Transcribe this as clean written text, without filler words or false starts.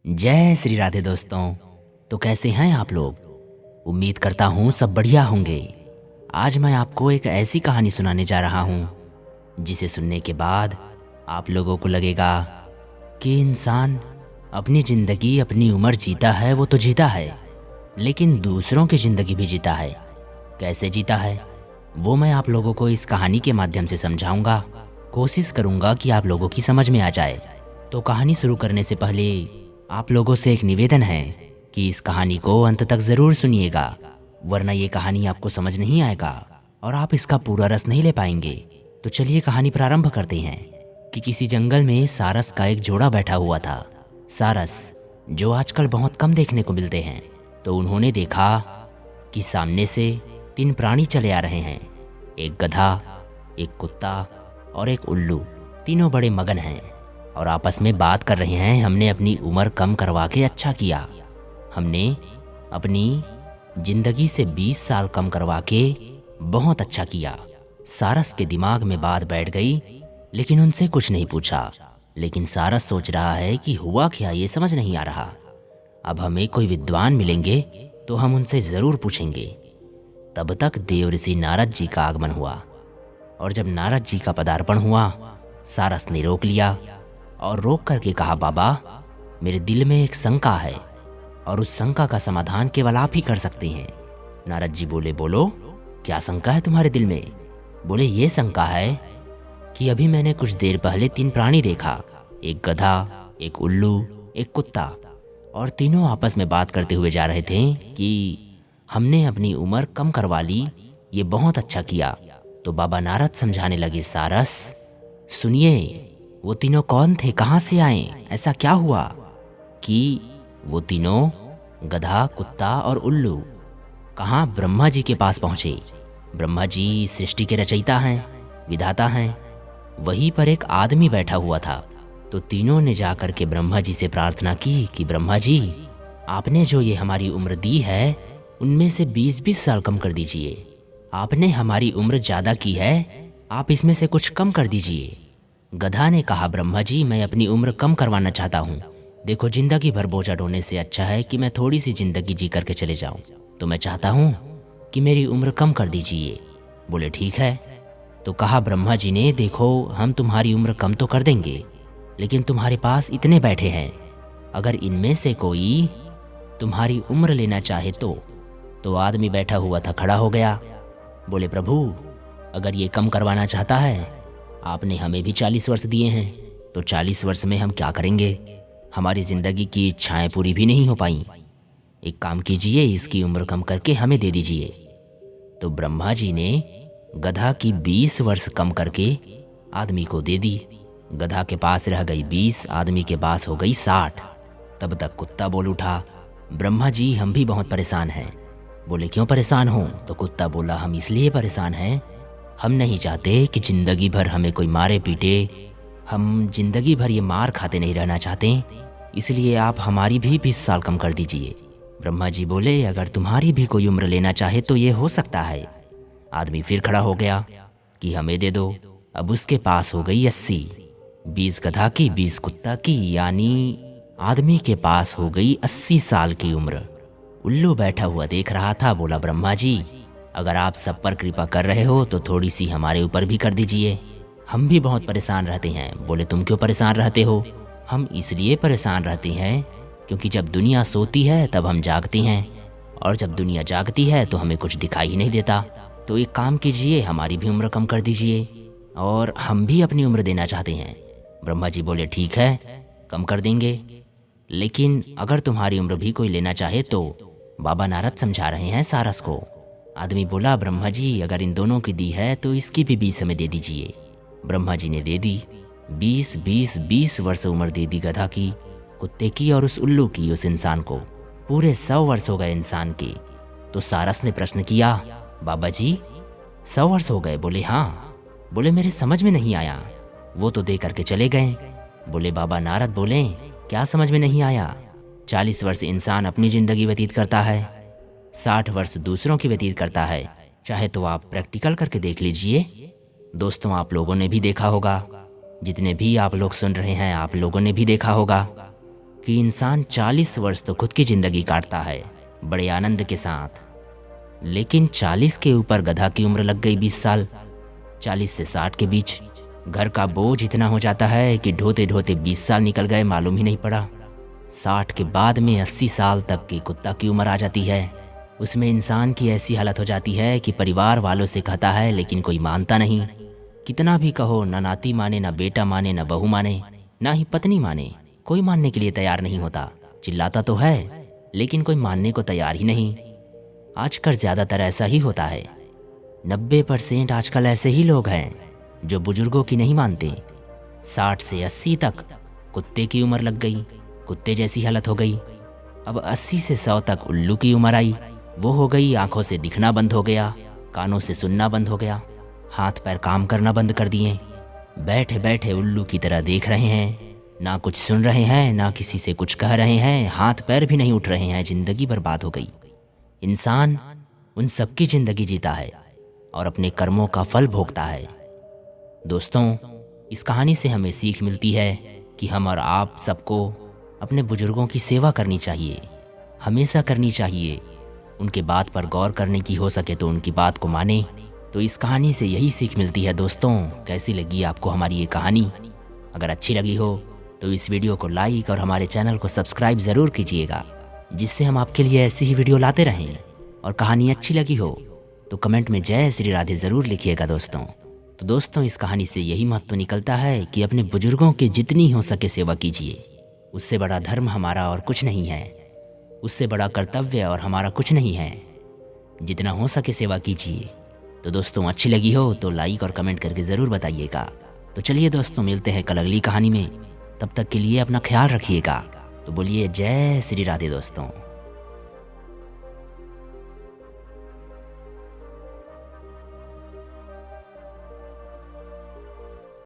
जय श्री राधे दोस्तों। तो कैसे हैं आप लोग? उम्मीद करता हूँ सब बढ़िया होंगे। आज मैं आपको एक ऐसी कहानी सुनाने जा रहा हूँ जिसे सुनने के बाद आप लोगों को लगेगा कि इंसान अपनी ज़िंदगी अपनी उम्र जीता है, वो तो जीता है, लेकिन दूसरों की ज़िंदगी भी जीता है। कैसे जीता है वो मैं आप लोगों को इस कहानी के माध्यम से समझाऊंगा। कोशिश करूंगा कि आप लोगों की समझ में आ जाए। तो कहानी शुरू करने से पहले आप लोगों से एक निवेदन है कि इस कहानी को अंत तक ज़रूर सुनिएगा, वरना ये कहानी आपको समझ नहीं आएगा और आप इसका पूरा रस नहीं ले पाएंगे। तो चलिए कहानी प्रारंभ करते हैं। कि किसी जंगल में सारस का एक जोड़ा बैठा हुआ था। सारस, जो आजकल बहुत कम देखने को मिलते हैं। तो उन्होंने देखा कि सामने से 3 प्राणी चले आ रहे हैं। एक गधा, एक कुत्ता और एक उल्लू। तीनों बड़े मगन हैं और आपस में बात कर रहे हैं। हमने अपनी उम्र कम करवा के अच्छा किया, हमने अपनी जिंदगी से 20 साल कम करवा के बहुत अच्छा किया। सारस के दिमाग में बात बैठ गई, लेकिन उनसे कुछ नहीं पूछा। लेकिन सारस सोच रहा है कि हुआ क्या, ये समझ नहीं आ रहा। अब हमें कोई विद्वान मिलेंगे तो हम उनसे ज़रूर पूछेंगे। तब तक देव ऋषि नारद जी का आगमन हुआ, और जब नारद जी का पदार्पण हुआ, सारस ने रोक लिया और रोक करके कहा, बाबा, मेरे दिल में एक शंका है और उस शंका का समाधान केवल आप ही कर सकते हैं। नारद जी बोले, बोलो, क्या शंका है तुम्हारे दिल में? बोले, ये शंका है कि अभी मैंने कुछ देर पहले 3 प्राणी देखा, एक गधा, एक उल्लू, एक कुत्ता, और तीनों आपस में बात करते हुए जा रहे थे कि हमने अपनी उम्र कम करवा ली, ये बहुत अच्छा किया। तो बाबा नारद समझाने लगे, सारस सुनिए, वो तीनों कौन थे, कहाँ से आए? ऐसा क्या हुआ कि वो तीनों गधा, कुत्ता और उल्लू कहाँ ब्रह्मा जी के पास पहुँचे? ब्रह्मा जी सृष्टि के रचयिता हैं, विधाता हैं। वहीं पर एक आदमी बैठा हुआ था। तो तीनों ने जाकर के ब्रह्मा जी से प्रार्थना की कि ब्रह्मा जी, आपने जो ये हमारी उम्र दी है उनमें से 20-20 साल कम कर दीजिए। आपने हमारी उम्र ज़्यादा की है, आप इसमें से कुछ कम कर दीजिए। गधा ने कहा, ब्रह्मा जी, मैं अपनी उम्र कम करवाना चाहता हूँ। देखो, जिंदगी भर बोझा ढोने से अच्छा है कि मैं थोड़ी सी जिंदगी जी करके चले जाऊँ। तो मैं चाहता हूँ कि मेरी उम्र कम कर दीजिए। बोले, ठीक है। तो कहा ब्रह्मा जी ने, देखो, हम तुम्हारी उम्र कम तो कर देंगे, लेकिन तुम्हारे पास इतने बैठे हैं, अगर इनमें से कोई तुम्हारी उम्र लेना चाहे तो आदमी बैठा हुआ था खड़ा हो गया। बोले, प्रभु, अगर ये कम करवाना चाहता है, आपने हमें भी 40 वर्ष दिए हैं, तो 40 वर्ष में हम क्या करेंगे? हमारी ज़िंदगी की इच्छाएं पूरी भी नहीं हो पाई। एक काम कीजिए, इसकी उम्र कम करके हमें दे दीजिए। तो ब्रह्मा जी ने गधा की 20 वर्ष कम करके आदमी को दे दी। गधा के पास रह गई 20, आदमी के पास हो गई 60। तब तक कुत्ता बोल उठा, ब्रह्मा जी, हम भी बहुत परेशान हैं। बोले, क्यों परेशान हो? तो कुत्ता बोला, हम इसलिए परेशान हैं, हम नहीं चाहते कि ज़िंदगी भर हमें कोई मारे पीटे, हम ज़िंदगी भर ये मार खाते नहीं रहना चाहते, इसलिए आप हमारी भी 20 साल कम कर दीजिए। ब्रह्मा जी बोले, अगर तुम्हारी भी कोई उम्र लेना चाहे तो ये हो सकता है। आदमी फिर खड़ा हो गया कि हमें दे दो। अब उसके पास हो गई 80, 20 गधा की, 20 कुत्ता की, यानी आदमी के पास हो गई 80 साल की उम्र। उल्लू बैठा हुआ देख रहा था। बोला, ब्रह्मा जी, अगर आप सब पर कृपा कर रहे हो तो थोड़ी सी हमारे ऊपर भी कर दीजिए, हम भी बहुत परेशान रहते हैं। बोले, तुम क्यों परेशान रहते हो? हम इसलिए परेशान रहते हैं क्योंकि जब दुनिया सोती है तब हम जागते हैं, और जब दुनिया जागती है तो हमें कुछ दिखाई ही नहीं देता। तो एक काम कीजिए, हमारी भी उम्र कम कर दीजिए, और हम भी अपनी उम्र देना चाहते हैं। ब्रह्मा जी बोले, ठीक है, कम कर देंगे, लेकिन अगर तुम्हारी उम्र भी कोई लेना चाहे तो। बाबा नारद समझा रहे हैं सारस को। आदमी बोला, ब्रह्मा जी, अगर इन दोनों की दी है तो इसकी भी 20 हमें दे दीजिए। ब्रह्मा जी ने दे दी। 20 वर्ष उम्र दे दी गधा की, कुत्ते की और उस उल्लू की, उस इंसान को। पूरे 100 वर्ष हो गए इंसान के। तो सारस ने प्रश्न किया, बाबा जी, 100 वर्ष हो गए? बोले, हाँ। बोले, मेरे समझ में नहीं आया, वो तो दे करके चले गए। बोले, बाबा नारद बोले, क्या समझ में नहीं आया? 40 वर्ष इंसान अपनी ज़िंदगी व्यतीत करता है, 60 वर्ष दूसरों की व्यतीत करता है। चाहे तो आप प्रैक्टिकल करके देख लीजिए। दोस्तों, आप लोगों ने भी देखा होगा, जितने भी आप लोग सुन रहे हैं, आप लोगों ने भी देखा होगा कि इंसान 40 वर्ष तो खुद की ज़िंदगी काटता है बड़े आनंद के साथ, लेकिन 40 के ऊपर गधा की उम्र लग गई 20 साल। 40 से 60 के बीच घर का बोझ इतना हो जाता है कि ढोते ढोते 20 साल निकल गए मालूम ही नहीं पड़ा। 60 के बाद में 80 साल तक की कुत्ता की उम्र आ जाती है। उसमें इंसान की ऐसी हालत हो जाती है कि परिवार वालों से कहता है लेकिन कोई मानता नहीं। कितना भी कहो, ना नाती माने, ना बेटा माने, ना बहू माने, ना ही पत्नी माने, कोई मानने के लिए तैयार नहीं होता। चिल्लाता तो है लेकिन कोई मानने को तैयार ही नहीं। आजकल ज़्यादातर ऐसा ही होता है। 90% आजकल ऐसे ही लोग हैं जो बुजुर्गों की नहीं मानते। 60 से 80 तक कुत्ते की उम्र लग गई, कुत्ते जैसी हालत हो गई। अब 80 से 100 तक उल्लू की उम्र आई। वो हो गई आंखों से दिखना बंद हो गया, कानों से सुनना बंद हो गया, हाथ पैर काम करना बंद कर दिए। बैठे बैठे उल्लू की तरह देख रहे हैं, ना कुछ सुन रहे हैं, ना किसी से कुछ कह रहे हैं, हाथ पैर भी नहीं उठ रहे हैं। ज़िंदगी बर्बाद हो गई। इंसान उन सबकी ज़िंदगी जीता है और अपने कर्मों का फल भोगता है। दोस्तों, इस कहानी से हमें सीख मिलती है कि हम और आप सबको अपने बुजुर्गों की सेवा करनी चाहिए, हमेशा करनी चाहिए। उनके बात पर गौर करने की हो सके तो उनकी बात को माने। तो इस कहानी से यही सीख मिलती है। दोस्तों, कैसी लगी आपको हमारी ये कहानी? अगर अच्छी लगी हो तो इस वीडियो को लाइक और हमारे चैनल को सब्सक्राइब ज़रूर कीजिएगा, जिससे हम आपके लिए ऐसी ही वीडियो लाते रहें। और कहानी अच्छी लगी हो तो कमेंट में जय श्री राधे ज़रूर लिखिएगा दोस्तों। तो दोस्तों, इस कहानी से यही महत्व निकलता है कि अपने बुजुर्गों की जितनी हो सके सेवा कीजिए। उससे बड़ा धर्म हमारा और कुछ नहीं है, उससे बड़ा कर्तव्य और हमारा कुछ नहीं है। जितना हो सके सेवा कीजिए। तो दोस्तों, अच्छी लगी हो तो लाइक और कमेंट करके ज़रूर बताइएगा। तो चलिए दोस्तों, मिलते हैं कल अगली कहानी में। तब तक के लिए अपना ख्याल रखिएगा। तो बोलिए जय श्री राधे दोस्तों।